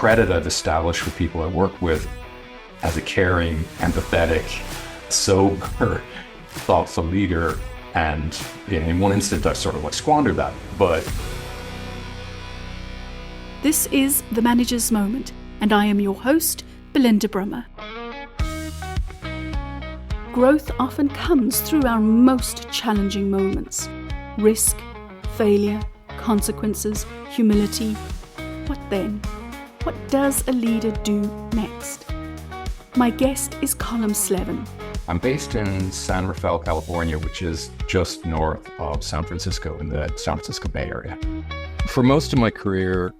credit I've established with people I work with as a caring, empathetic, sober, thoughtful leader. And in one instant, I sort of like squandered that. But this is The Manager's Moment, and I am your host, Belinda Brummer. Growth often comes through our most challenging moments. Risk, failure, consequences, humility. What then? What does a leader do next? My guest is Colum Slevin. I'm based in San Rafael, California, which is just north of San Francisco in the San Francisco Bay Area. For most of my career,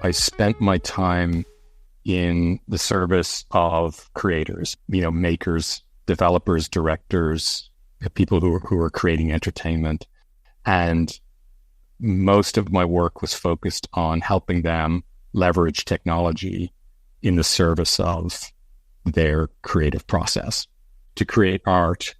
I spent my time in the service of creators, makers, developers, directors, people who are creating entertainment. And most of my work was focused on helping them leverage technology in the service of their creative process to create art,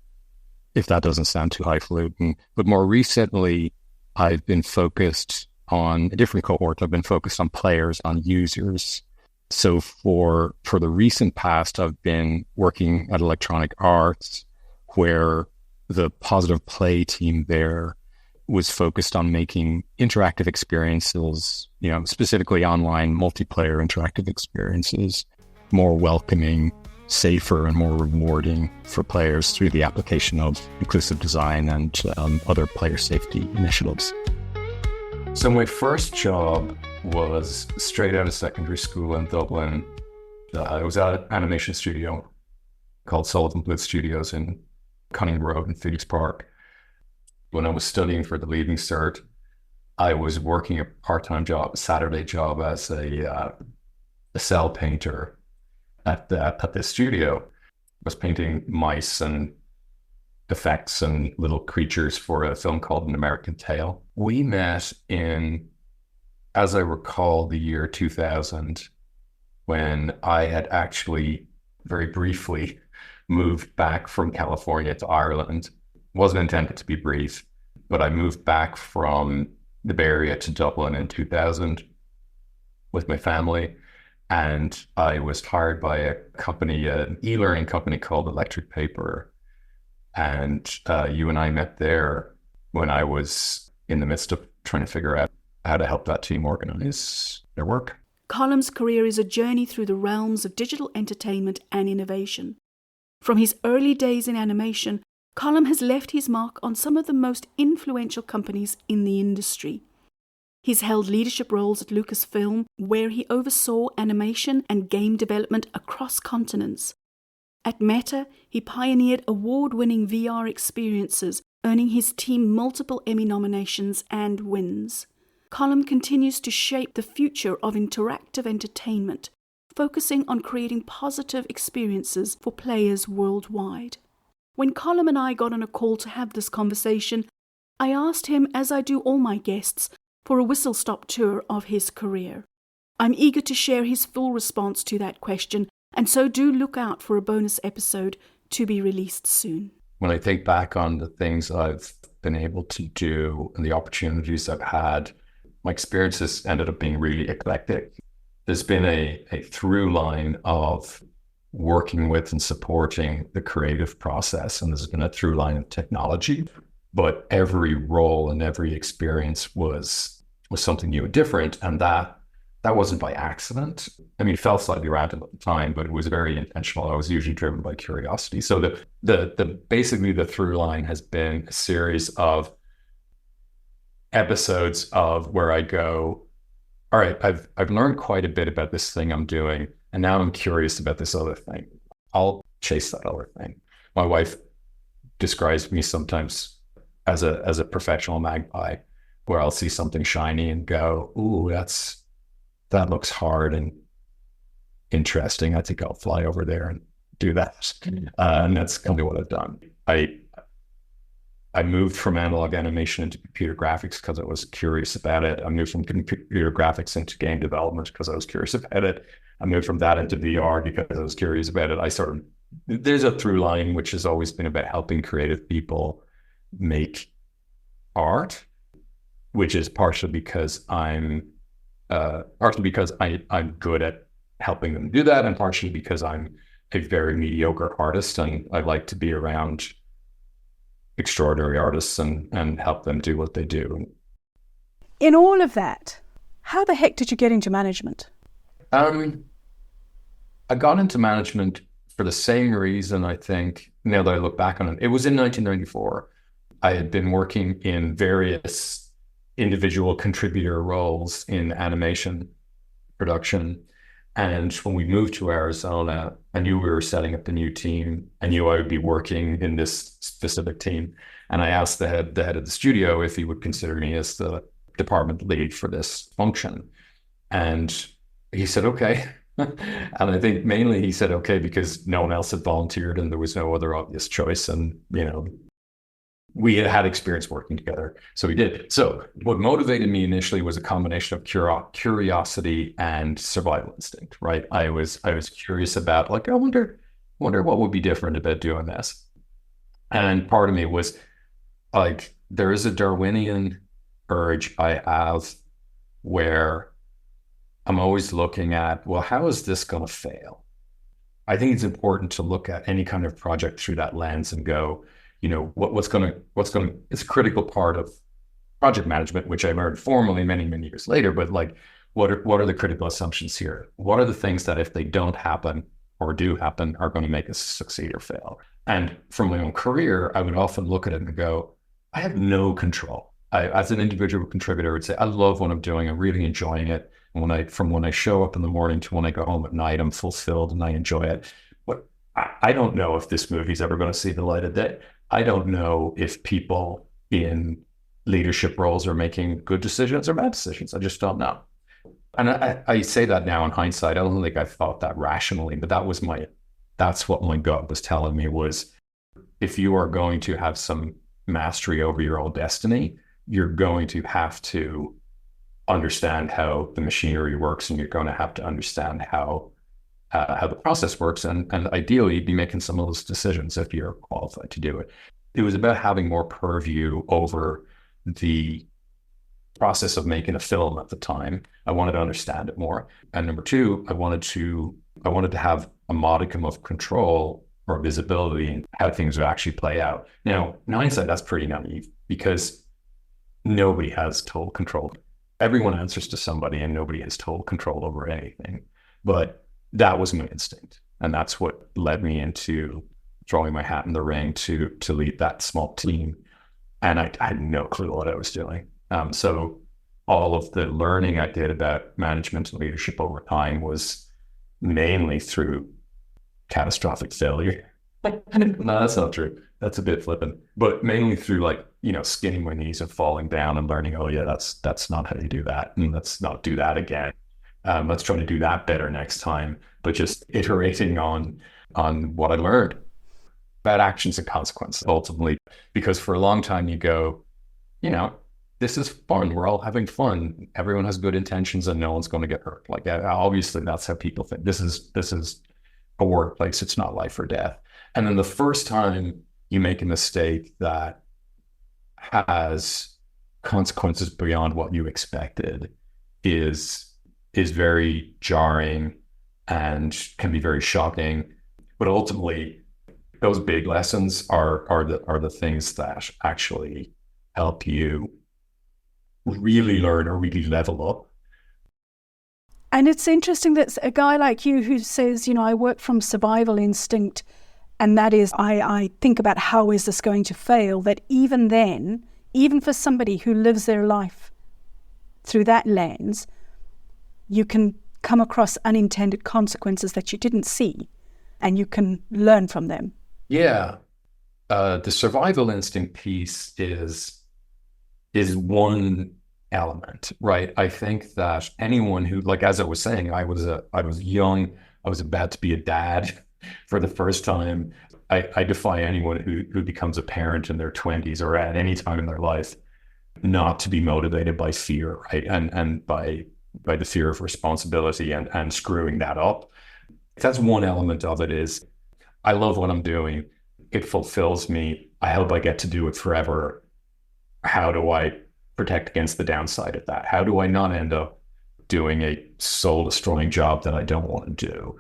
if that doesn't sound too highfalutin. But more recently, I've been focused on a different cohort. I've been focused on players, on users. So for the recent past, I've been working at Electronic Arts, where the Positive Play team there was focused on making interactive experiences, specifically online multiplayer interactive experiences, more welcoming, safer, and more rewarding for players through the application of inclusive design and other player safety initiatives. So my first job was straight out of secondary school in Dublin. I was at an animation studio called Sullivan Bluth Studios in Cunningham Road in Phoenix Park. When I was studying for the Leaving Cert, I was working a part-time job, a Saturday job as a cell painter at this studio. I was painting mice and effects and little creatures for a film called An American Tale. We met in, as I recall, the year 2000, when I had actually very briefly moved back from California to Ireland. Wasn't intended to be brief, but I moved back from the Bay Area to Dublin in 2000 with my family. And I was hired by a company, an e-learning company called Electric Paper. And you and I met there when I was in the midst of trying to figure out how to help that team organize their work. Colum's career is a journey through the realms of digital entertainment and innovation. From his early days in animation, Colum has left his mark on some of the most influential companies in the industry. He's held leadership roles at Lucasfilm, where he oversaw animation and game development across continents. At Meta, he pioneered award-winning VR experiences, earning his team multiple Emmy nominations and wins. Colum continues to shape the future of interactive entertainment, focusing on creating positive experiences for players worldwide. When Colum and I got on a call to have this conversation, I asked him, as I do all my guests, for a whistle-stop tour of his career. I'm eager to share his full response to that question, and so do look out for a bonus episode to be released soon. When I think back on the things I've been able to do and the opportunities I've had, my experiences ended up being really eclectic. There's been a through line of working with and supporting the creative process, and there's been a through line of technology, but every role and every experience was something new and different, and that wasn't by accident. I mean, it felt slightly random at the time, but it was very intentional. I was usually driven by curiosity. So the basically the through line has been a series of episodes of where I go, all right, I've learned quite a bit about this thing I'm doing, and now I'm curious about this other thing. I'll chase that other thing. My wife describes me sometimes as a professional magpie, where I'll see something shiny and go, ooh, that looks hard and interesting. I think I'll fly over there and do that. And that's kind of what I've done. I moved from analog animation into computer graphics because I was curious about it. I moved from computer graphics into game development because I was curious about it. I moved from that into VR because I was curious about it. There's a through line which has always been about helping creative people make art, which is partially because I'm partially because I'm good at helping them do that, and partially because I'm a very mediocre artist and I like to be around extraordinary artists and help them do what they do. In all of that, how the heck did you get into management? I got into management for the same reason, I think, now that I look back on it. It was in 1994. I had been working in various individual contributor roles in animation production. And when we moved to Arizona, I knew we were setting up a new team. I knew I would be working in this specific team. And I asked the head of the studio if he would consider me as the department lead for this function. And he said, okay. And I think mainly he said, okay, because no one else had volunteered and there was no other obvious choice. And, we had experience working together. So we did. So what motivated me initially was a combination of curiosity and survival instinct, right? I was curious about, like, I wonder what would be different about doing this. And part of me was like, there is a Darwinian urge I have where I'm always looking at, well, how is this going to fail? I think it's important to look at any kind of project through that lens and go, what's going to, it's a critical part of project management, which I learned formally many, many years later, but like, what are the critical assumptions here? What are the things that if they don't happen or do happen are going to make us succeed or fail? And from my own career, I would often look at it and go, I have no control. As an individual contributor, I would say, I love what I'm doing. I'm really enjoying it. And from when I show up in the morning to when I go home at night, I'm fulfilled and I enjoy it. But I don't know if this movie's ever going to see the light of day. I don't know if people in leadership roles are making good decisions or bad decisions. I just don't know. And I say that now in hindsight. I don't think I thought that rationally, but that's what my gut was telling me was, if you are going to have some mastery over your own destiny, you're going to have to understand how the machinery works, and you're going to have to understand how the process works, and ideally be making some of those decisions if you're qualified to do it. It was about having more purview over the process of making a film at the time. I wanted to understand it more. And number two, I wanted to have a modicum of control or visibility in how things would actually play out. Now, in hindsight, that's pretty naive because nobody has total control. Everyone answers to somebody and nobody has total control over anything. But that was my instinct. And that's what led me into throwing my hat in the ring to lead that small team. And I had no clue what I was doing. So all of the learning I did about management and leadership over time was mainly through catastrophic failure. No, that's not true. That's a bit flippant, but mainly through skinning my knees and falling down and learning, oh yeah, that's not how you do that. And let's not do that again. Let's try to do that better next time, but just iterating on what I learned about actions and consequences ultimately, because for a long time you go, this is fun. We're all having fun. Everyone has good intentions and no one's going to get hurt. Like, obviously that's how people think. This is a workplace. It's not life or death. And then the first time you make a mistake that has consequences beyond what you expected is very jarring and can be very shocking. But ultimately, those big lessons are the things that actually help you really learn or really level up. And it's interesting that a guy like you who says, I work from survival instinct, and that is, I think about how is this going to fail, that even then, even for somebody who lives their life through that lens, you can come across unintended consequences that you didn't see, and you can learn from them. Yeah. The survival instinct piece is one element, right? I think that anyone who, like, as I was saying, I was young, I was about to be a dad for the first time. I defy anyone who becomes a parent in their 20s or at any time in their life not to be motivated by fear, right? And by the fear of responsibility and screwing that up. That's one element of it. Is I love what I'm doing. It fulfills me. I hope I get to do it forever. How do I protect against the downside of that? How do I not end up doing a soul destroying job that I don't want to do.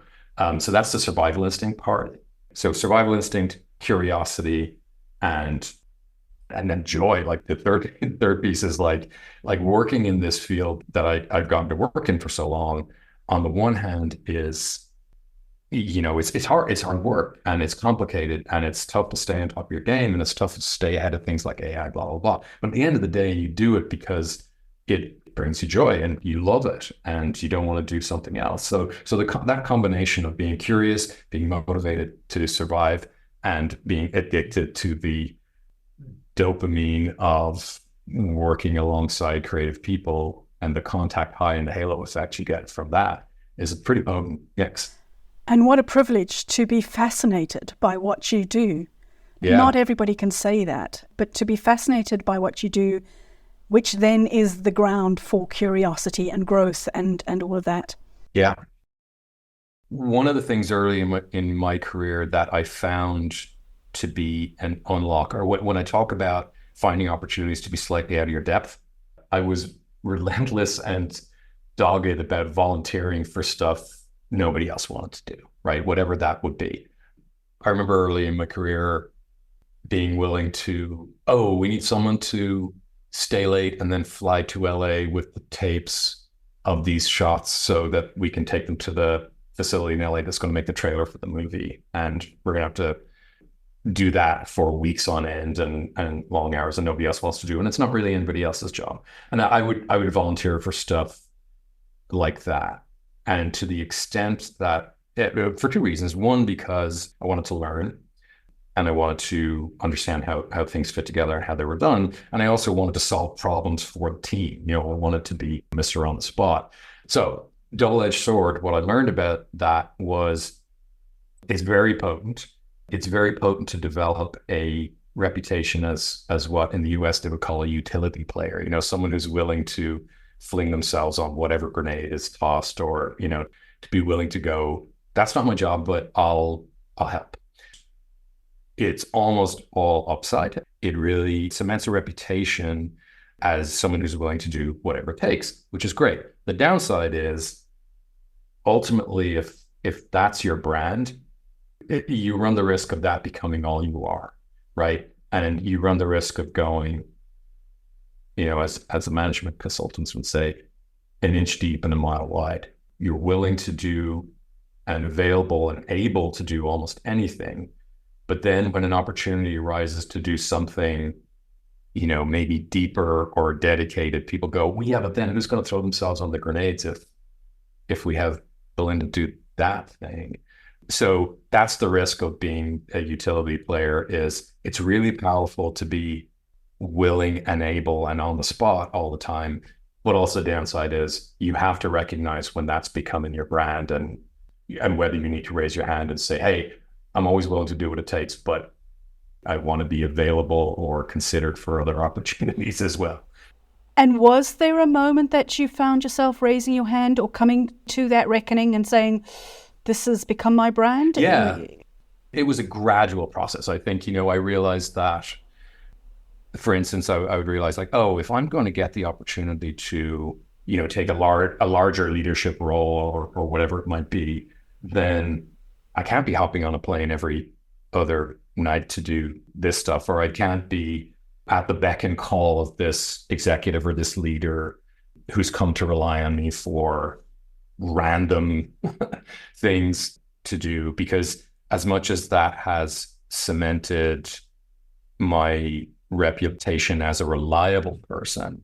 So that's the survival instinct part. So survival instinct, curiosity, and then joy. Like the third piece is like working in this field that I've gotten to work in for so long. On the one hand, is it's hard work, and it's complicated, and it's tough to stay on top of your game, and it's tough to stay ahead of things like AI, blah blah blah. But at the end of the day, you do it because it brings you joy and you love it, and you don't want to do something else. So that combination of being curious, being motivated to survive, and being addicted to the dopamine of working alongside creative people and the contact high and the halo effect you get from that is a pretty potent mix. And what a privilege to be fascinated by what you do. Yeah. Not everybody can say that, but to be fascinated by what you do, which then is the ground for curiosity and growth and all of that. Yeah. One of the things early in my career that I found to be an unlock, or when I talk about finding opportunities to be slightly out of your depth, I was relentless and dogged about volunteering for stuff nobody else wanted to do, right? Whatever that would be. I remember early in my career being willing to, we need someone to stay late and then fly to LA with the tapes of these shots so that we can take them to the facility in LA that's going to make the trailer for the movie. And we're going to have to do that for weeks on end and long hours, and nobody else wants to do. And it's not really anybody else's job. And I would volunteer for stuff like that. And to the extent that, for two reasons. One, because I wanted to learn and I wanted to understand how things fit together and how they were done. And I also wanted to solve problems for the team. I wanted to be Mr. on the spot. So double-edged sword, what I learned about that was it's very potent. It's very potent to develop a reputation as what in the US they would call a utility player, someone who's willing to fling themselves on whatever grenade is tossed, or, to be willing to go, that's not my job, but I'll help. It's almost all upside. It really cements a reputation as someone who's willing to do whatever it takes, which is great. The downside is ultimately, if that's your brand, you run the risk of that becoming all you are, right? And you run the risk of going, as the management consultants would say, an inch deep and a mile wide. You're willing to do and available and able to do almost anything. But then when an opportunity arises to do something, maybe deeper or dedicated, people go, yeah, but then who's going to throw themselves on the grenades if we have Belinda do that thing? So that's the risk of being a utility player. Is it's really powerful to be willing and able and on the spot all the time. But also the downside is you have to recognize when that's becoming your brand, and whether you need to raise your hand and say, hey, I'm always willing to do what it takes, but I want to be available or considered for other opportunities as well. And was there a moment that you found yourself raising your hand or coming to that reckoning and saying, this has become my brand? Yeah, it was a gradual process. I think, I realized that, for instance, I would realize if I'm going to get the opportunity to, take a larger leadership role or whatever it might be, then I can't be hopping on a plane every other night to do this stuff, or I can't be at the beck and call of this executive or this leader who's come to rely on me for random things to do, because as much as that has cemented my reputation as a reliable person,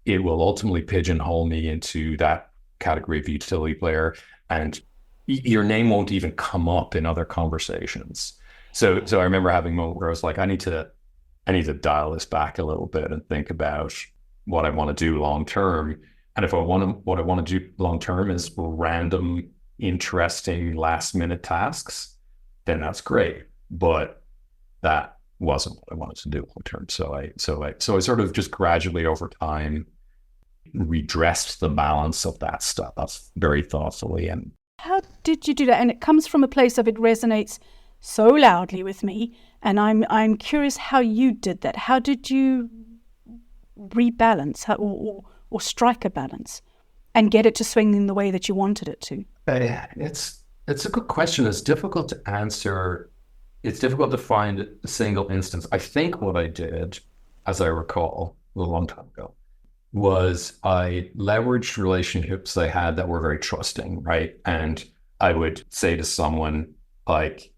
it will ultimately pigeonhole me into that category of utility player, and your name won't even come up in other conversations. So I remember having a moment where I was like, I need to dial this back a little bit and think about what I want to do long term. And if what I want to do long term is random, interesting, last minute tasks, then that's great. But that wasn't what I wanted to do long term. So I sort of just gradually over time redressed the balance of that stuff very thoughtfully. And how did you do that? And it comes from a place of it resonates so loudly with me, and I'm curious how you did that. How did you rebalance or strike a balance? and get it to swing in the way that you wanted it to? It's a good question. It's difficult to answer. It's difficult to find a single instance. I think what I did, as I recall, a long time ago, was I leveraged relationships I had that were very trusting, right? And I would say to someone like,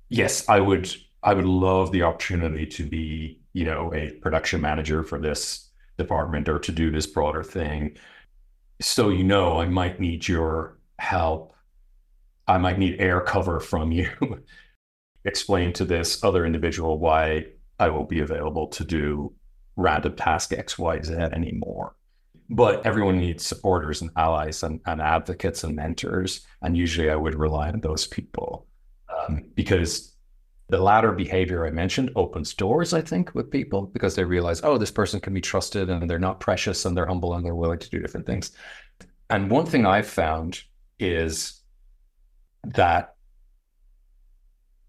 yes, I would love the opportunity to be, a production manager for this department or to do this broader thing. So, I might need your help. I might need air cover from you. Explain to this other individual why I won't be available to do random task X, Y, Z anymore. But everyone needs supporters and allies and advocates and mentors. And usually I would rely on those people because the latter behavior I mentioned opens doors, I think, with people because they realize, oh, this person can be trusted and they're not precious and they're humble and they're willing to do different things. And one thing I've found is that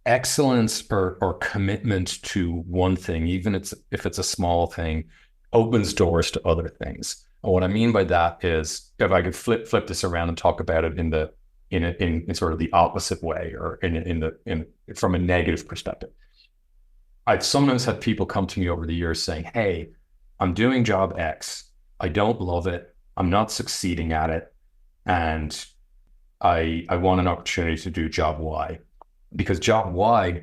excellence or commitment to one thing, even if it's a small thing, opens doors to other things. And what I mean by that is, if I could flip this around and talk about it in sort of the opposite way, or from a negative perspective, I've sometimes had people come to me over the years saying, "Hey, I'm doing job X. I don't love it. I'm not succeeding at it, and I want an opportunity to do job Y." Because job Y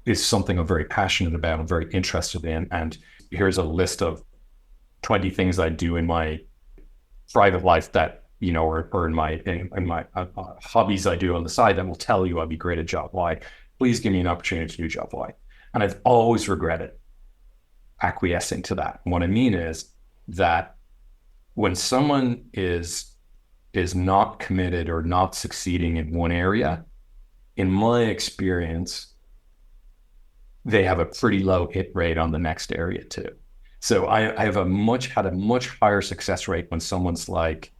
is something I'm very passionate about, I'm very interested in. And here's a list of 20 things I do in my private life that, or in my hobbies I do on the side that will tell you I'll be great at job Y. Please give me an opportunity to do job Y. And I've always regretted acquiescing to that. And what I mean is that when someone is not committed or not succeeding in one area, in my experience, they have a pretty low hit rate on the next area too. So I have had a much higher success rate when someone's like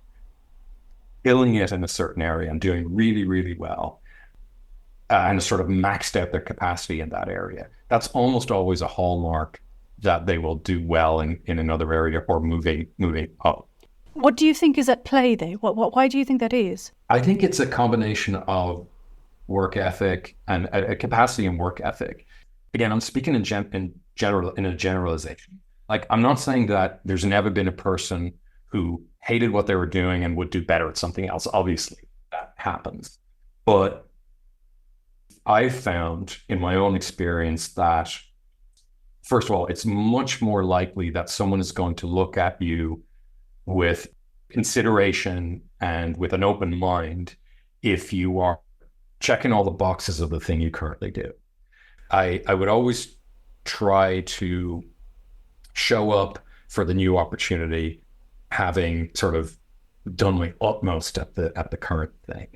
killing it in a certain area and doing really, really well, and sort of maxed out their capacity in that area. That's almost always a hallmark that they will do well in another area or moving up. What do you think is at play there? Why do you think that is? I think it's a combination of work ethic and a capacity and work ethic. Again, I'm speaking in a generalization. Like, I'm not saying that there's never been a person who hated what they were doing and would do better at something else. Obviously, that happens. But I found in my own experience that, first of all, it's much more likely that someone is going to look at you with consideration and with an open mind if you are checking all the boxes of the thing you currently do. I would always try to show up for the new opportunity, having sort of done my utmost at the current thing.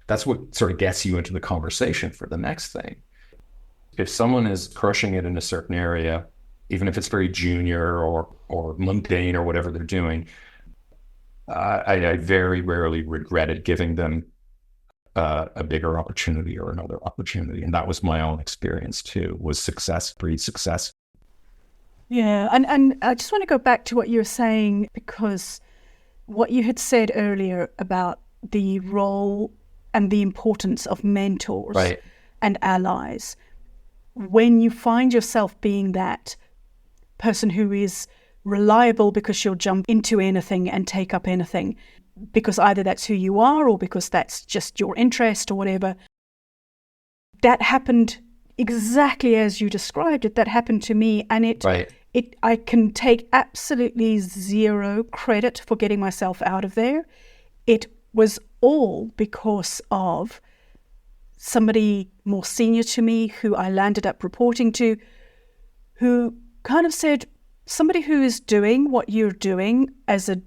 That's what sort of gets you into the conversation for the next thing. If someone is crushing it in a certain area, even if it's very junior or mundane or whatever they're doing, I very rarely regretted giving them a bigger opportunity or another opportunity. And that was my own experience too, was success breeds success. Yeah. And I just want to go back to what you were saying, because what you had said earlier about the role and the importance of mentors, right, and allies. When you find yourself being that person who is reliable because she'll jump into anything and take up anything, because either that's who you are or because that's just your interest or whatever. That happened exactly as you described it. That happened to me, and I can take absolutely zero credit for getting myself out of there. It was all because of somebody more senior to me who I landed up reporting to, who kind of said, somebody who is doing what you're doing as a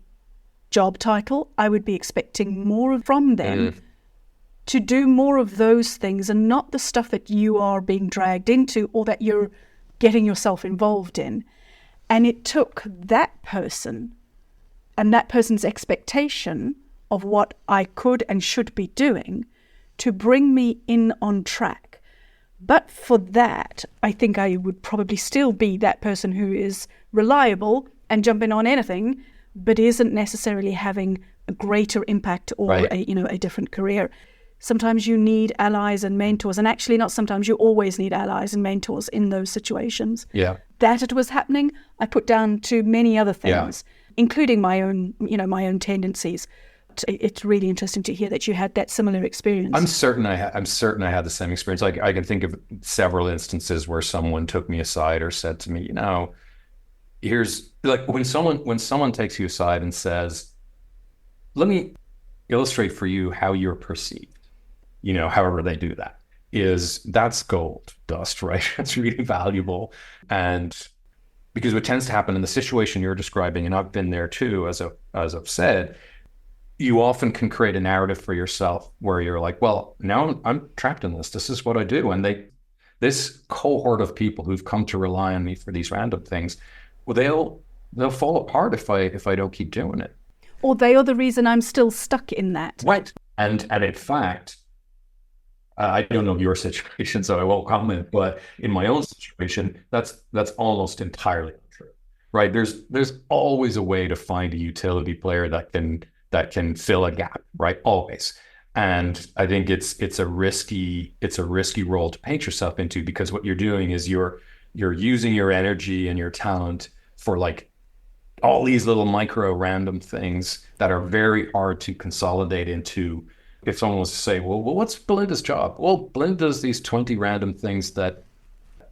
job title, I would be expecting more from them to do more of those things and not the stuff that you are being dragged into or that you're getting yourself involved in. And it took that person and that person's expectation of what I could and should be doing to bring me in on track. But for that, I think I would probably still be that person who is reliable and jumping on anything, but isn't necessarily having a greater impact or Right. a different career. Sometimes you need allies and mentors, and actually not sometimes, you always need allies and mentors in those situations. Yeah. That it was happening, I put down to many other things, including my own tendencies. It's really interesting to hear that you had that similar experience. I'm certain I had the same experience. Like, I can think of several instances where someone took me aside or said to me, here's, like, when someone takes you aside and says, let me illustrate for you how you're perceived, however they do that's gold dust, right? It's really valuable. And because what tends to happen in the situation you're describing, and I've been there too, as I've said, you often can create a narrative for yourself where you're like, well, now I'm trapped in this. This is what I do. And this cohort of people who've come to rely on me for these random things, well, they'll fall apart if I don't keep doing it. Or they are the reason I'm still stuck in that. Right. And in fact, I don't know your situation, so I won't comment, but in my own situation, that's almost entirely untrue, right? There's always a way to find a utility player that can fill a gap, right? Always. And I think it's a risky role to paint yourself into, because what you're doing is you're using your energy and your talent for like all these little micro random things that are very hard to consolidate into. If someone was to say, well, what's Belinda's job? Well, Belinda does these 20 random things that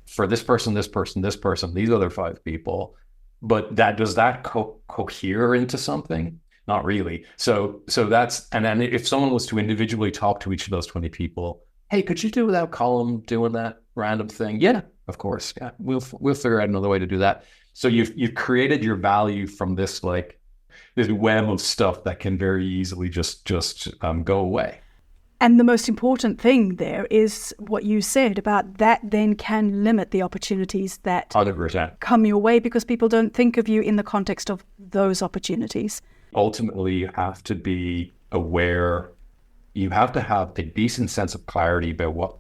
for this person, these other 5 people, but does that cohere into something? Not really. So that's, and then if someone was to individually talk to each of those 20 people, hey, could you do without Colum doing that random thing? Yeah, of course. Yeah, we'll figure out another way to do that. So you've created your value from this web of stuff that can very easily just go away. And the most important thing there is what you said about that then can limit the opportunities that 100%. come your way, because people don't think of you in the context of those opportunities. Ultimately, you have to be aware. You have to have a decent sense of clarity about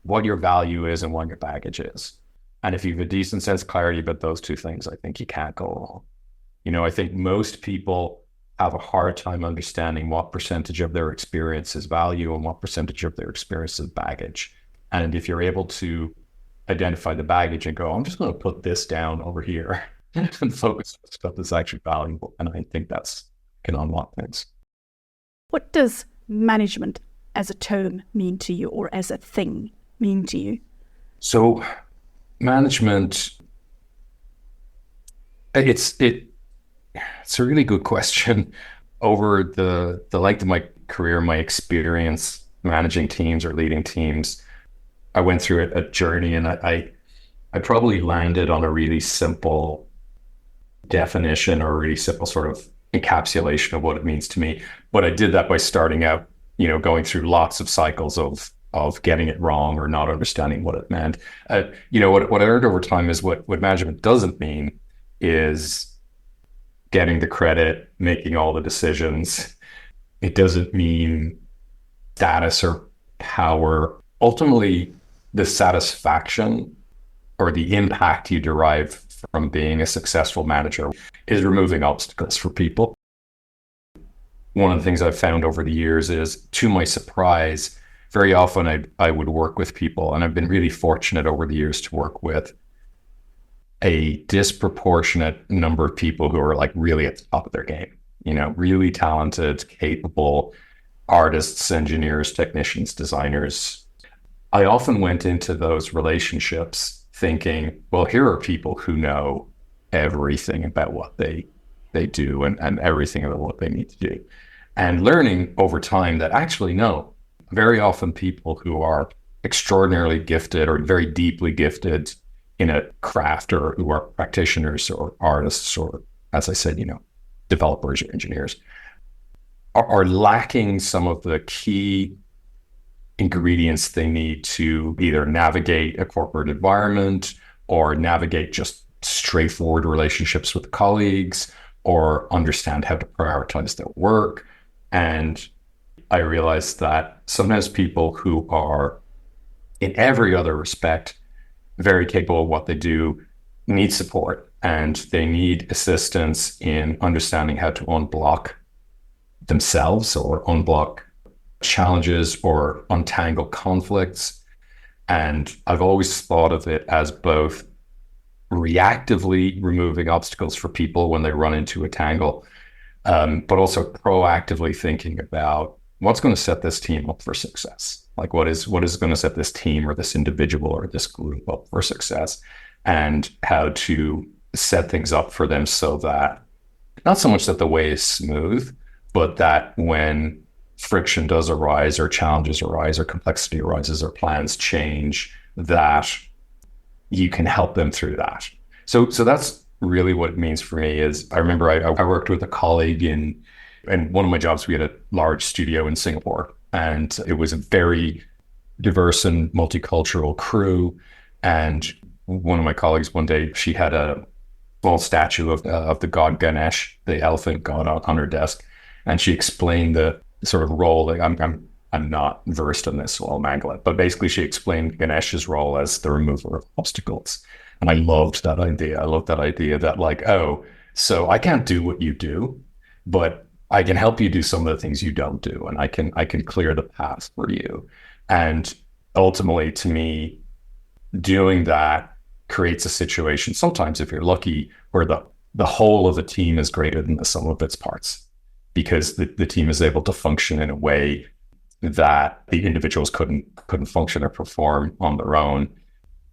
what your value is and what your baggage is. And if you have a decent sense of clarity about those two things, I think you can't go wrong. I think most people have a hard time understanding what percentage of their experience is value and what percentage of their experience is baggage. And if you're able to identify the baggage and go, I'm just going to put this down over here and focus on stuff that's actually valuable. And I think that's can unlock things. What does management as a term mean to you, or as a thing mean to you? So management, it's a really good question. Over the length of my career, my experience managing teams or leading teams, I went through a journey, and I probably landed on a really simple definition or a really simple sort of encapsulation of what it means to me. But I did that by starting out, going through lots of cycles of getting it wrong or not understanding what it meant. What I learned over time is what management doesn't mean is getting the credit, making all the decisions. It doesn't mean status or power. Ultimately, the satisfaction or the impact you derive from being a successful manager is removing obstacles for people. One of the things I've found over the years is, to my surprise, very often I would work with people, and I've been really fortunate over the years to work with a disproportionate number of people who are like really at the top of their game, really talented, capable artists, engineers, technicians, designers. I often went into those relationships thinking, well, here are people who know everything about what they do and everything about what they need to do. And learning over time that actually, no, very often people who are extraordinarily gifted or very deeply gifted in a craft, or who are practitioners or artists, or, as I said, developers or engineers, are lacking some of the key ingredients they need to either navigate a corporate environment or navigate just straightforward relationships with colleagues or understand how to prioritize their work. And I realized that sometimes people who are in every other respect very capable of what they do need support. and they need assistance in understanding how to unblock themselves or unblock challenges or untangle conflicts. And I've always thought of it as both reactively removing obstacles for people when they run into a tangle, but also proactively thinking about what's going to set this team up for success. Like what is going to set this team or this individual or this group up for success, and how to set things up for them so that not so much that the way is smooth, but that when friction does arise or challenges arise or complexity arises or plans change, that you can help them through that. So that's really what it means for me. Is I remember I worked with a colleague in one of my jobs. We had a large studio in Singapore, and it was a very diverse and multicultural crew. And one of my colleagues one day, she had a small statue of the god Ganesh, the elephant god, on her desk, and she explained the sort of role. Like I'm not versed in this, so I'll mangle it. But basically, she explained Ganesh's role as the remover of obstacles. And I loved that idea. I loved that idea that like, oh, so I can't do what you do, but I can help you do some of the things you don't do. And I can clear the path for you. And ultimately, to me, doing that creates a situation, sometimes if you're lucky, where the whole of the team is greater than the sum of its parts, because the team is able to function in a way that the individuals couldn't function or perform on their own.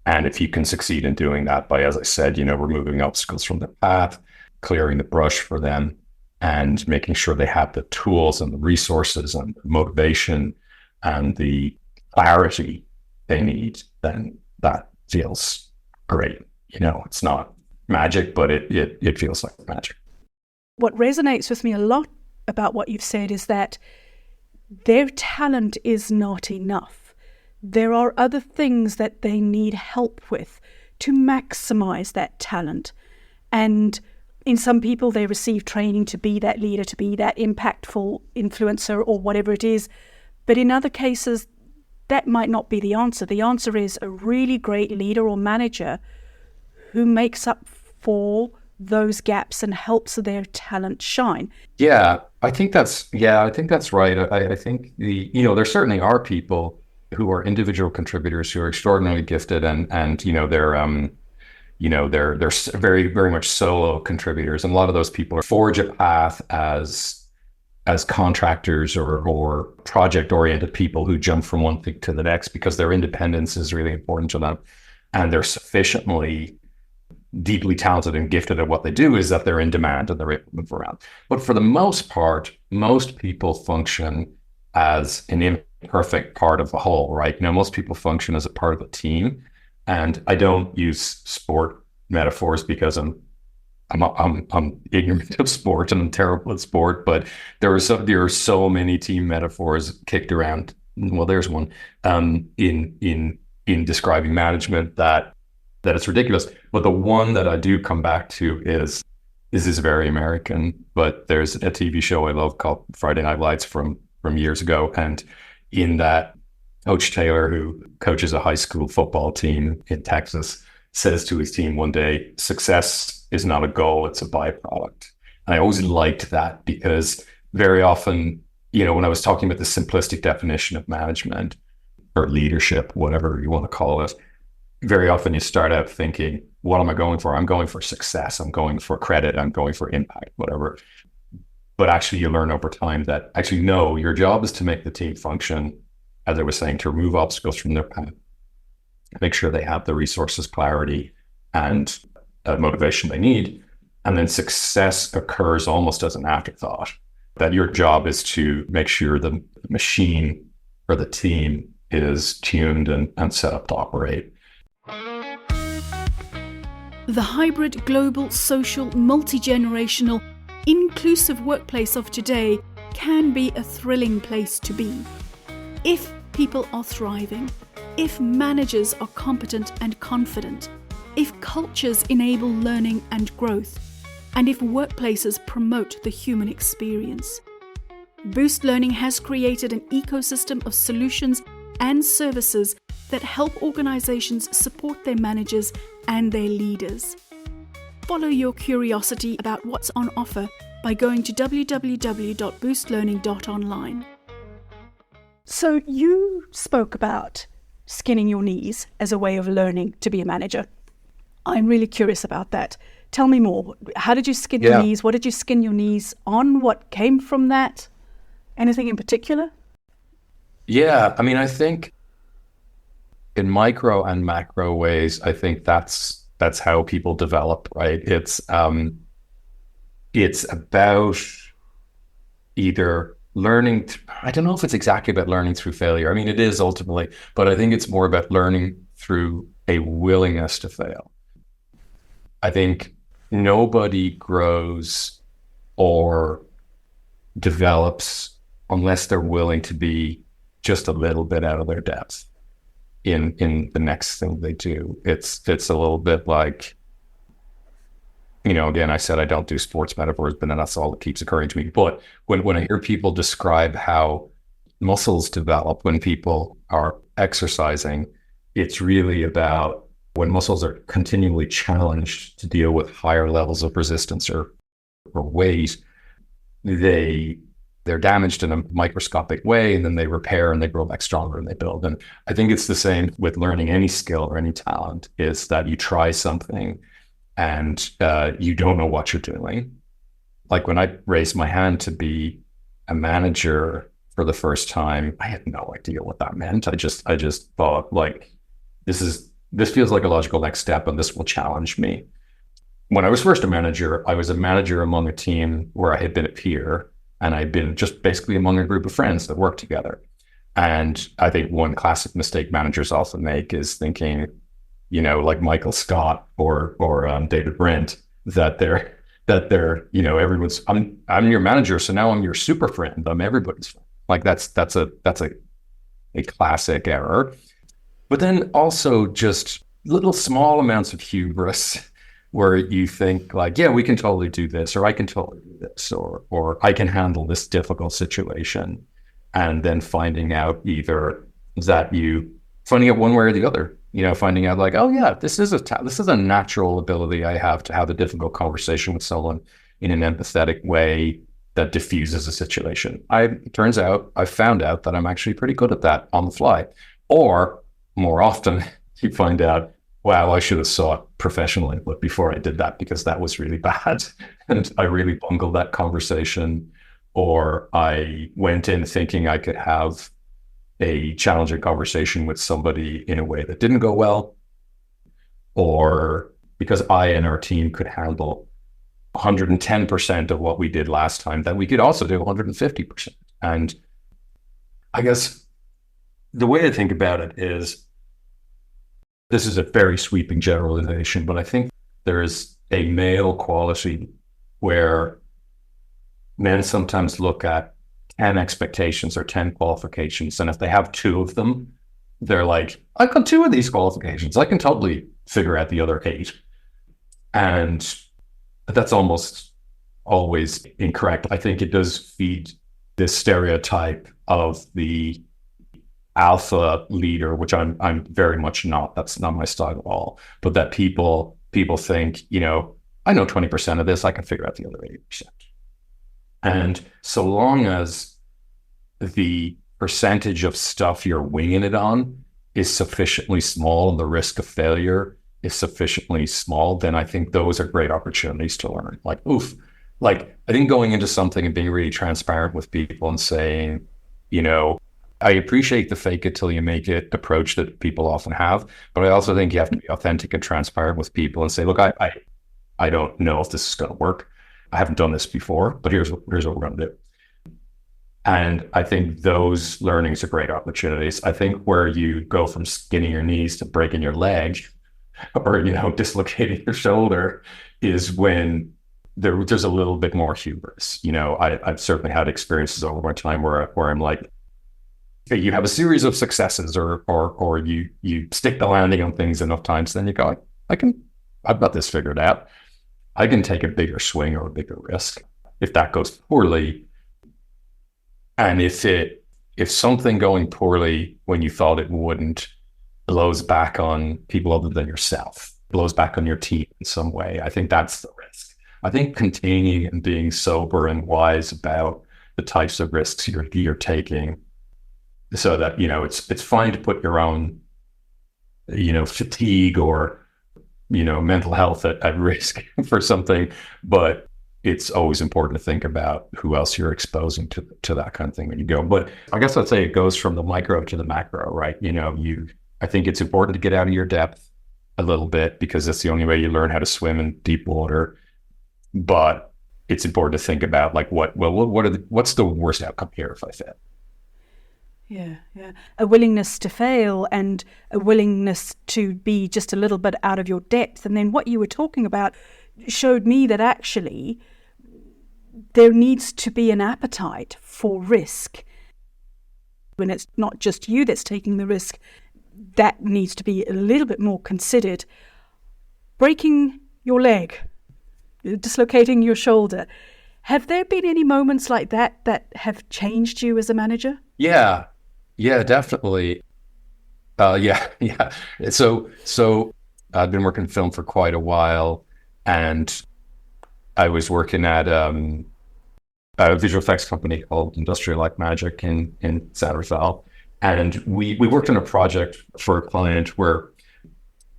And if you can succeed in doing that by, as I said, removing obstacles from their path, clearing the brush for them, and making sure they have the tools and the resources and the motivation and the clarity they need, then that feels great. It's not magic, but it feels like magic. What resonates with me a lot about what you've said is that their talent is not enough. There are other things that they need help with to maximize that talent. And in some people, they receive training to be that leader, to be that impactful influencer or whatever it is. But in other cases, that might not be the answer. The answer is a really great leader or manager who makes up for those gaps and helps their talent shine. Yeah, I think that's right. I think there certainly are people who are individual contributors who are extraordinarily gifted, and they're very, very much solo contributors. And a lot of those people forge a path as contractors or project-oriented people who jump from one thing to the next because their independence is really important to them, and they're sufficiently deeply talented and gifted at what they do, is that they're in demand and they're able to move around. But for the most part, most people function as an imperfect part of the whole, right? Most people function as a part of a team. And I don't use sport metaphors because I'm ignorant of sport and I'm terrible at sport, but there are so many team metaphors kicked around. Well, there's one in describing management that it's ridiculous. But the one that I do come back to is very American. But there's a TV show I love called Friday Night Lights from years ago, and in that, Coach Taylor, who coaches a high school football team in Texas, says to his team one day, "Success is not a goal, it's a byproduct." And I always liked that because very often, when I was talking about the simplistic definition of management or leadership, whatever you want to call it, very often you start out thinking, what am I going for? I'm going for success. I'm going for credit. I'm going for impact, whatever. But actually you learn over time that actually, no, your job is to make the team function, as I was saying, to remove obstacles from their path, make sure they have the resources, clarity, and motivation they need. And then success occurs almost as an afterthought, that your job is to make sure the machine or the team is tuned and set up to operate. The hybrid, global, social, multi-generational, inclusive workplace of today can be a thrilling place to be. If people are thriving, if managers are competent and confident, if cultures enable learning and growth, and if workplaces promote the human experience. Boost Learning has created an ecosystem of solutions and services that help organizations support their managers and their leaders. follow your curiosity about what's on offer by going to www.boostlearning.online. So you spoke about skinning your knees as a way of learning to be a manager. I'm really curious about that. Tell me more. How did you skin your knees? What did you skin your knees on? What came from that? Anything in particular? Yeah, I mean, I think in micro and macro ways, I think that's how people develop, right? It's about either learning. I don't know if it's exactly about learning through failure. I mean, it is ultimately, but I think it's more about learning through a willingness to fail. I think nobody grows or develops unless they're willing to be just a little bit out of their depth in the next thing they do. It's a little bit like, again, I said I don't do sports metaphors, but then that's all that keeps occurring to me. But when I hear people describe how muscles develop when people are exercising, it's really about when muscles are continually challenged to deal with higher levels of resistance or weight, they're damaged in a microscopic way, and then they repair and they grow back stronger and they build. And I think it's the same with learning any skill or any talent, is that you try something and you don't know what you're doing. Like when I raised my hand to be a manager for the first time, I had no idea what that meant. I just thought, like, this feels like a logical next step and this will challenge me. When I was first a manager, I was a manager among a team where I had been a peer, and I'd been just basically among a group of friends that worked together. And I think one classic mistake managers often make is thinking, like Michael Scott or David Brent, that they're everyone's, I'm your manager, so now I'm your super friend. I'm everybody's friend. Like that's a classic error. But then also just little small amounts of hubris where you think like, yeah, we can totally do this, or I can totally do this, or I can handle this difficult situation. And then finding out either finding out one way or the other, finding out like, oh yeah, this is a natural ability I have to have a difficult conversation with someone in an empathetic way that diffuses a situation. Turns out I found out that I'm actually pretty good at that on the fly. Or more often you find out, wow, I should have sought professional input before I did that because that was really bad. And I really bungled that conversation. Or I went in thinking I could have a challenging conversation with somebody in a way that didn't go well. Or because I and our team could handle 110% of what we did last time, that we could also do 150%. And I guess the way I think about it is, this is a very sweeping generalization, but I think there is a male quality where men sometimes look at 10 expectations or 10 qualifications, and if they have 2 of them, they're like, I've got 2 of these qualifications. I can totally figure out the other 8. And that's almost always incorrect. I think it does feed this stereotype of the alpha leader, which I'm very much not. That's not my style at all. But that people think, I know 20% of this, I can figure out the other 80%. And so long as the percentage of stuff you're winging it on is sufficiently small and the risk of failure is sufficiently small, then I think those are great opportunities to learn. Like, I think going into something and being really transparent with people and saying, I appreciate the fake it till you make it approach that people often have, but I also think you have to be authentic and transparent with people and say, look, I don't know if this is going to work. I haven't done this before, but here's what we're going to do. And I think those learnings are great opportunities. I think where you go from skinning your knees to breaking your leg or, dislocating your shoulder is when there's a little bit more hubris. I've certainly had experiences over my time where I'm like, you have a series of successes or you stick the landing on things enough times, then you go, I've got this figured out. I can take a bigger swing or a bigger risk. If that goes poorly, and if something going poorly when you thought it wouldn't blows back on people other than yourself, blows back on your team in some way. I think that's the risk. I think containing and being sober and wise about the types of risks you're taking, so that, it's fine to put your own, fatigue or, mental health at risk for something, but it's always important to think about who else you're exposing to that kind of thing when you go. But I guess I'd say it goes from the micro to the macro, right? I think it's important to get out of your depth a little bit, because that's the only way you learn how to swim in deep water. But it's important to think about what's the worst outcome here if I fail? Yeah. A willingness to fail and a willingness to be just a little bit out of your depth. And then what you were talking about showed me that actually there needs to be an appetite for risk. When it's not just you that's taking the risk, that needs to be a little bit more considered. Breaking your leg, dislocating your shoulder. Have there been any moments like that have changed you as a manager? Yeah, definitely. Yeah. So I've been working in film for quite a while, and I was working at a visual effects company called Industrial Light Magic in San Rafael. And we worked on a project for a client where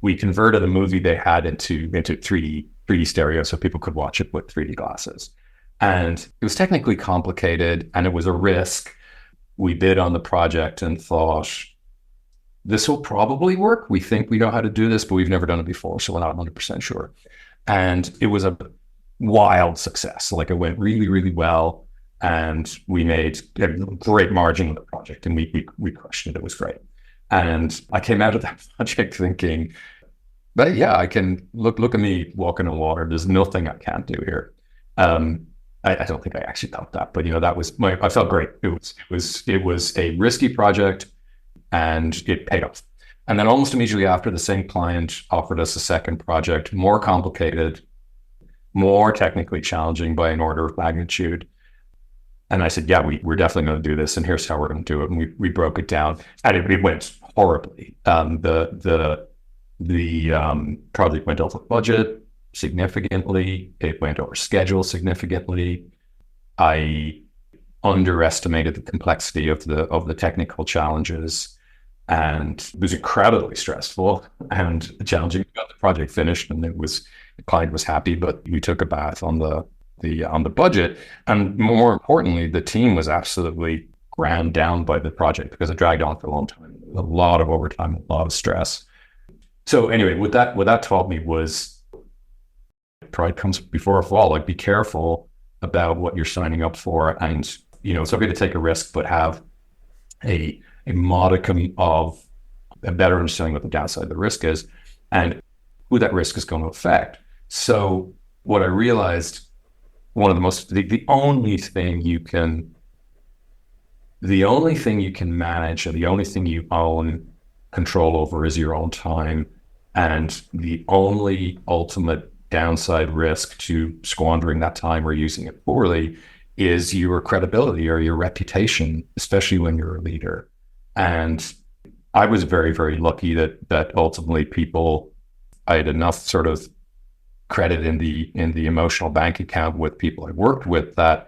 we converted a movie they had into 3D stereo so people could watch it with 3D glasses. And it was technically complicated and it was a risk. We bid on the project and thought, this will probably work. We think we know how to do this, but we've never done it before, so we're not 100% sure. And it was a wild success. Like, it went really, really well. And we made a great margin on the project, and we crushed it. It was great. And I came out of that project thinking, but yeah, I can look at me walking on water. There's nothing I can't do here. I don't think I actually thought that, but that was I felt great. It was a risky project, and it paid off. And then almost immediately after, the same client offered us a second project, more complicated, more technically challenging by an order of magnitude. And I said, yeah, we're definitely going to do this, and here's how we're going to do it. And we broke it down, and it went horribly. The project went over budget significantly. It went over schedule significantly. I underestimated the complexity of the technical challenges, and it was incredibly stressful and challenging. We got the project finished, and the client was happy, but we took a bath on the budget. And more importantly, the team was absolutely ground down by the project because it dragged on for a long time. A lot of overtime, a lot of stress. So anyway, what that taught me was pride comes before a fall. Like, be careful about what you're signing up for. And, it's okay to take a risk, but have a modicum of a better understanding what the downside of the risk is and who that risk is going to affect. So what I realized, the only thing you can manage, and the only thing you own control over, is your own time. And the only ultimate downside risk to squandering that time or using it poorly is your credibility or your reputation, especially when you're a leader. And I was very, very lucky that ultimately I had enough sort of credit in the emotional bank account with people I worked with that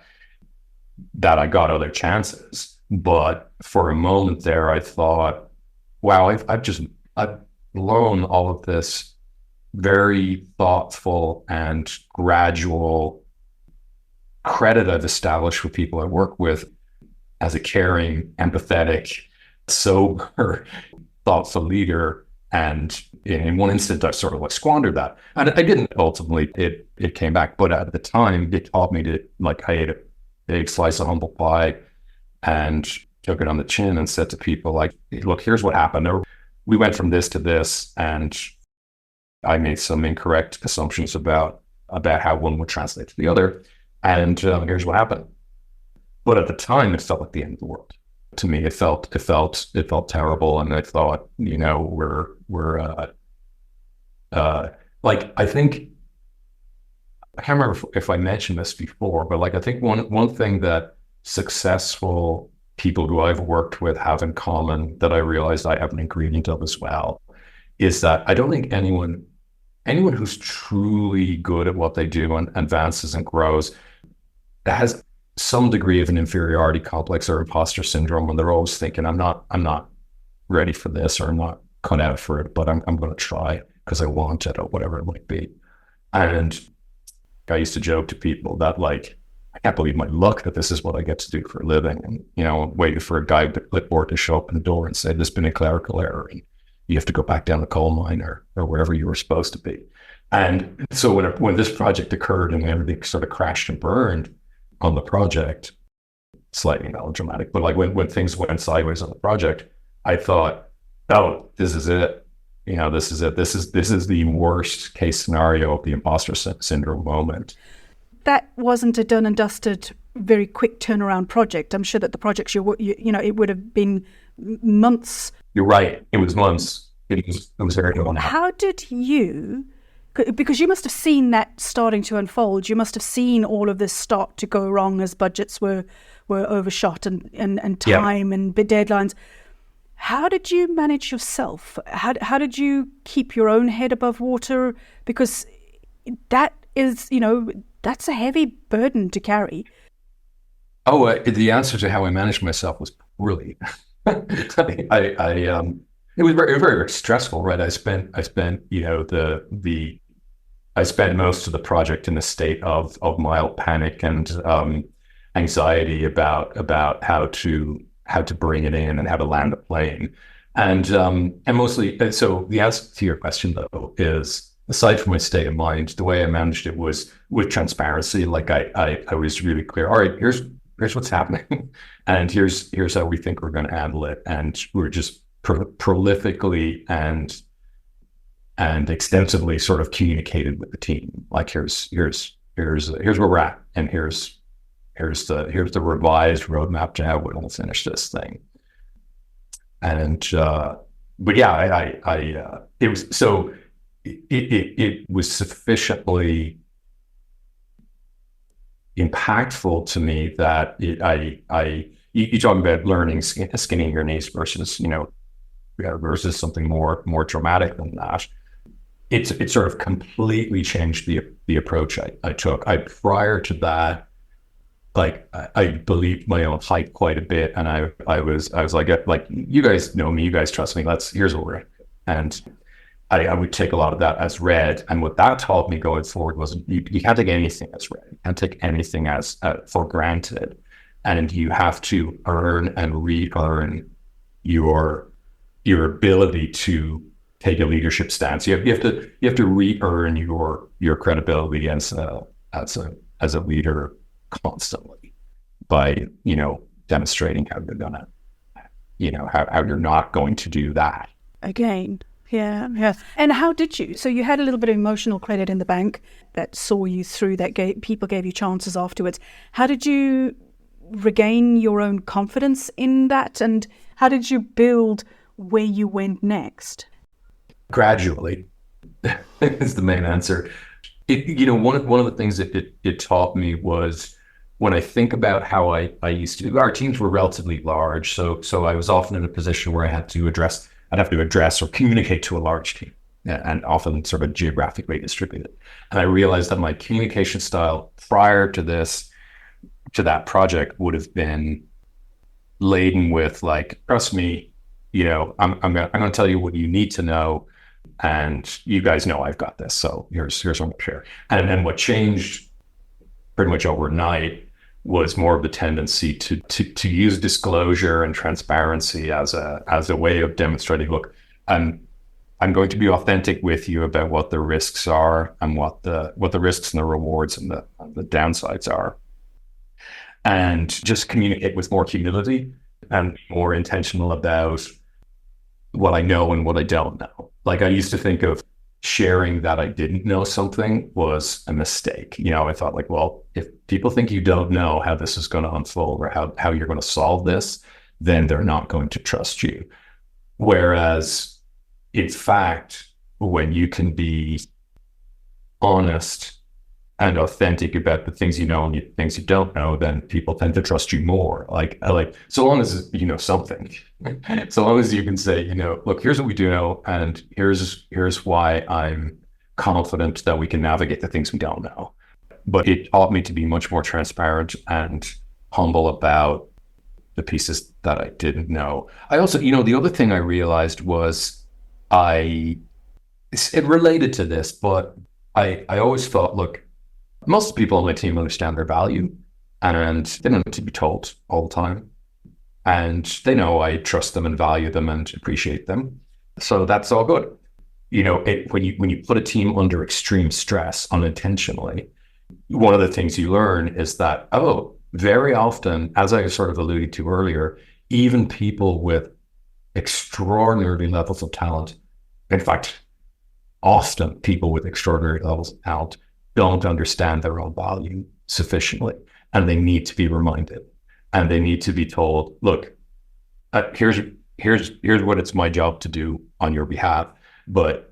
I got other chances. But for a moment there, I thought, wow, I've blown all of this very thoughtful and gradual credit I've established with people I work with as a caring, empathetic, sober, thoughtful leader. And in one instant, I sort of squandered that. And I didn't ultimately, it came back. But at the time, it taught me to, I ate a big slice of humble pie and took it on the chin and said to people, look, here's what happened. We went from this to this, and I made some incorrect assumptions about how one would translate to the other. And here's what happened. But at the time, it felt like the end of the world. To me, it felt terrible, and I thought, I think, I can't remember if I mentioned this before, but I think one thing that successful people who I've worked with have in common, that I realized I have an ingredient of as well, is that I don't think anyone anyone who's truly good at what they do and advances and grows has some degree of an inferiority complex or imposter syndrome, when they're always thinking, I'm not ready for this, or I'm not cut out for it, but I'm going to try because I want it, or whatever it might be. And I used to joke to people that, like, I can't believe my luck that this is what I get to do for a living. And, waiting for a guy with a clipboard to show up in the door and say, there's been a clerical error and you have to go back down the coal mine or wherever you were supposed to be. And so when this project occurred and everything sort of crashed and burned on the project, slightly melodramatic, but like when things went sideways on the project, I thought, oh, this is it. This is it. This is the worst case scenario of the imposter syndrome moment. That wasn't a done and dusted, very quick turnaround project. I'm sure that the projects it would have been months. You're right. It was months. It was very good. How did you? Because you must have seen that starting to unfold. You must have seen all of this start to go wrong as budgets were overshot and time and deadlines. How did you manage yourself? How did you keep your own head above water? Because that is, that's a heavy burden to carry. Oh, the answer to how I managed myself was brilliant. It was very, very stressful, right? I spent I spent most of the project in a state of mild panic and anxiety about how to bring it in and how to land a plane, and mostly. So the answer to your question, though, is, aside from my state of mind, the way I managed it was with transparency. Like I was really clear. All right, here's what's happening, and here's how we think we're going to handle it, and we're just prolifically and extensively sort of communicated with the team. Like here's where we're at, and here's the revised roadmap to how we'll finish this thing. And but yeah, it was so it was sufficiently impactful to me that you talk about learning skinning your knees versus versus something more dramatic than that. It sort of completely changed the approach I took. Prior to that, like I believed my own hype quite a bit, and I was like, you guys know me, you guys trust me. Here's what we're, and I would take a lot of that as read. And what that taught me going forward was you can't take anything as read. You can't take anything as for granted, and you have to earn and re-earn your ability to take a leadership stance. You have to re-earn your credibility as a leader constantly by demonstrating how you're gonna how you're not going to do that again. Yeah. And how did you? So you had a little bit of emotional credit in the bank that saw you through, that people gave you chances afterwards. How did you regain your own confidence in that, and how did you build where you went next? Gradually is the main answer. One of the things that it taught me was, when I think about how I used to, our teams were relatively large, so I was often in a position where I'd have to address or communicate to a large team, and often sort of geographically distributed. And I realized that my communication style prior to that project would have been laden with, like, trust me, I'm going to tell you what you need to know, and you guys know I've got this. So here's what I'm going to share. And then what changed pretty much overnight was more of the tendency to use disclosure and transparency as a way of demonstrating, look, I'm going to be authentic with you about what the risks are and what the risks and the rewards and the downsides are, and just communicate with more humility and be more intentional about what I know and what I don't know. Like, I used to think of sharing that I didn't know something was a mistake. I thought, like, well, if people think you don't know how this is going to unfold or how you're going to solve this, then they're not going to trust you. Whereas, in fact, when you can be honest and authentic about the things you know and the things you don't know, then people tend to trust you more. Like so long as you know something, so long as you can say, look, here's what we do know, and here's why I'm confident that we can navigate the things we don't know. But it taught me to be much more transparent and humble about the pieces that I didn't know. I also, the other thing I realized was it related to this, but I always thought, look, most people on my team understand their value and they don't need to be told all the time. And they know I trust them and value them and appreciate them. So that's all good. When you put a team under extreme stress unintentionally, one of the things you learn is that, very often, as I sort of alluded to earlier, even people with extraordinary levels of talent, in fact, often people with extraordinary levels of talent don't understand their own value sufficiently, and they need to be reminded, and they need to be told, look, here's what it's my job to do on your behalf, but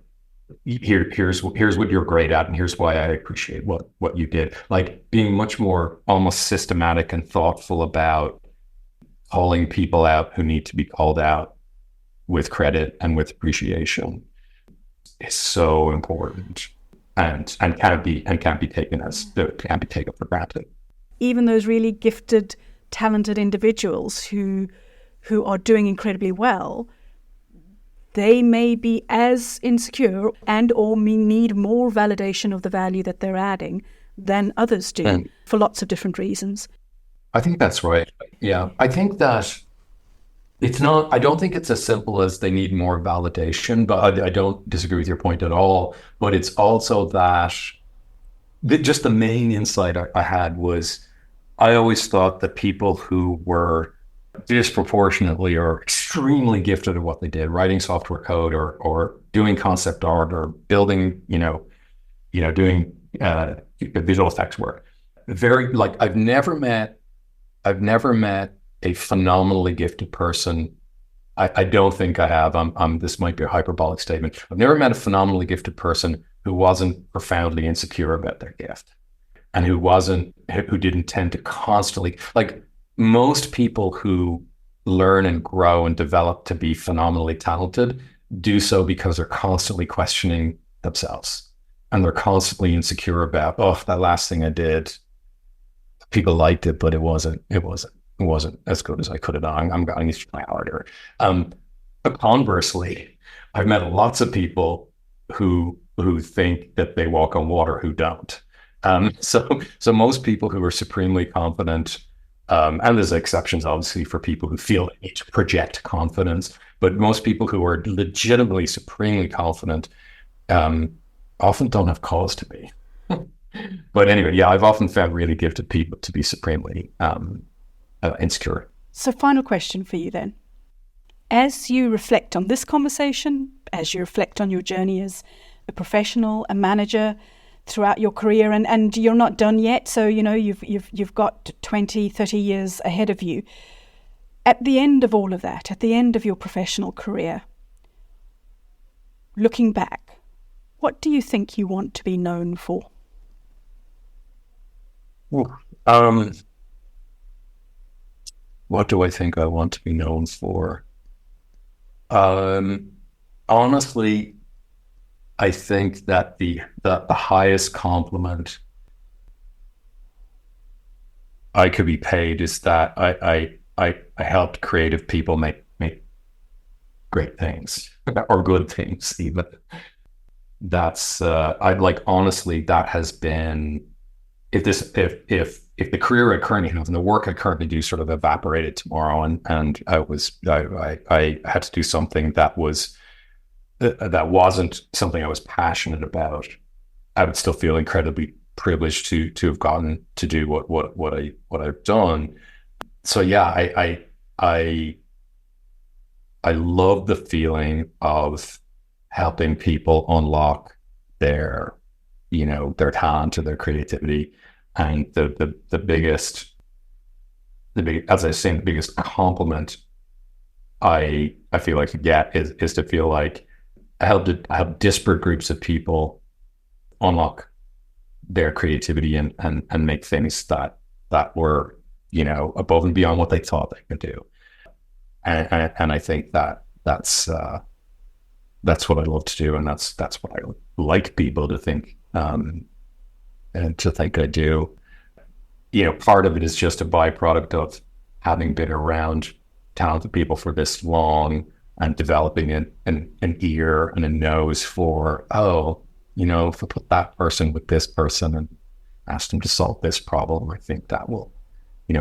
here's what you're great at, and here's why I appreciate what you did. Like being much more almost systematic and thoughtful about calling people out who need to be called out with credit and with appreciation is so important, and can't be taken for granted. Even those really gifted, talented individuals who are doing incredibly well, they may be as insecure and or need more validation of the value that they're adding than others do, for lots of different reasons. I think that's right. Yeah. I think that I don't think it's as simple as they need more validation, but I don't disagree with your point at all. But it's also that just the main insight I had was I always thought that people who were disproportionately or extremely gifted at what they did, writing software code or doing concept art or building, doing visual effects work. I've never met a phenomenally gifted person. I don't think I have. This might be a hyperbolic statement. I've never met a phenomenally gifted person who wasn't profoundly insecure about their gift, and who didn't tend to constantly, like most people who learn and grow and develop to be phenomenally talented do so because they're constantly questioning themselves, and they're constantly insecure about, that last thing I did, people liked it, but it wasn't as good as I could have done. I'm going to try harder. But conversely, I've met lots of people who think that they walk on water who don't. So most people who are supremely confident, and there's exceptions obviously for people who feel they need to project confidence, but most people who are legitimately supremely confident often don't have cause to be. But anyway, yeah, I've often found really gifted people to be supremely insecure. So final question for you then. As you reflect on this conversation, as you reflect on your journey as a professional, a manager throughout your career, and you're not done yet, so you've got 20, 30 years ahead of you. At the end of all of that, at the end of your professional career, looking back, what do you think you want to be known for? What do I think I want to be known for? Honestly, I think that the highest compliment I could be paid is that I helped creative people make great things or good things even. That's honestly, that has been, if the career I currently have and the work I currently do sort of evaporated tomorrow, and I had to do something that wasn't something I was passionate about, I would still feel incredibly privileged to have gotten to do what I've done. So yeah, I love the feeling of helping people unlock their talent or their creativity. And the biggest compliment I feel like I get is to feel like I helped disparate groups of people unlock their creativity and make things that were, above and beyond what they thought they could do. And I think that's that's what I love to do, and that's what I like people to think and to think I do. Part of it is just a byproduct of having been around talented people for this long and developing an ear and a nose for, if I put that person with this person and ask them to solve this problem, I think that will,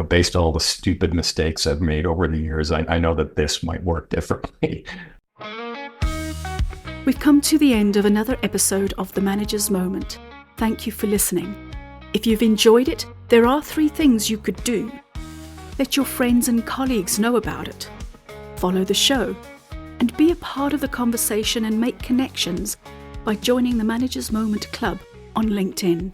based on all the stupid mistakes I've made over the years, I know that this might work differently. We've come to the end of another episode of The Manager's Moment. Thank you for listening. If you've enjoyed it, there are 3 things you could do. Let your friends and colleagues know about it. Follow the show. And be a part of the conversation and make connections by joining the Manager's Moment Club on LinkedIn.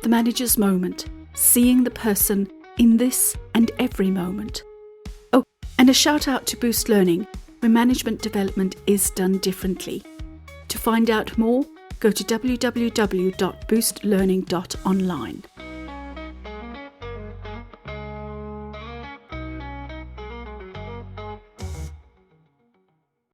The Manager's Moment. Seeing the person in this and every moment. Oh, and a shout out to Boost Learning, where management development is done differently. To find out more, go to www.boostlearning.online.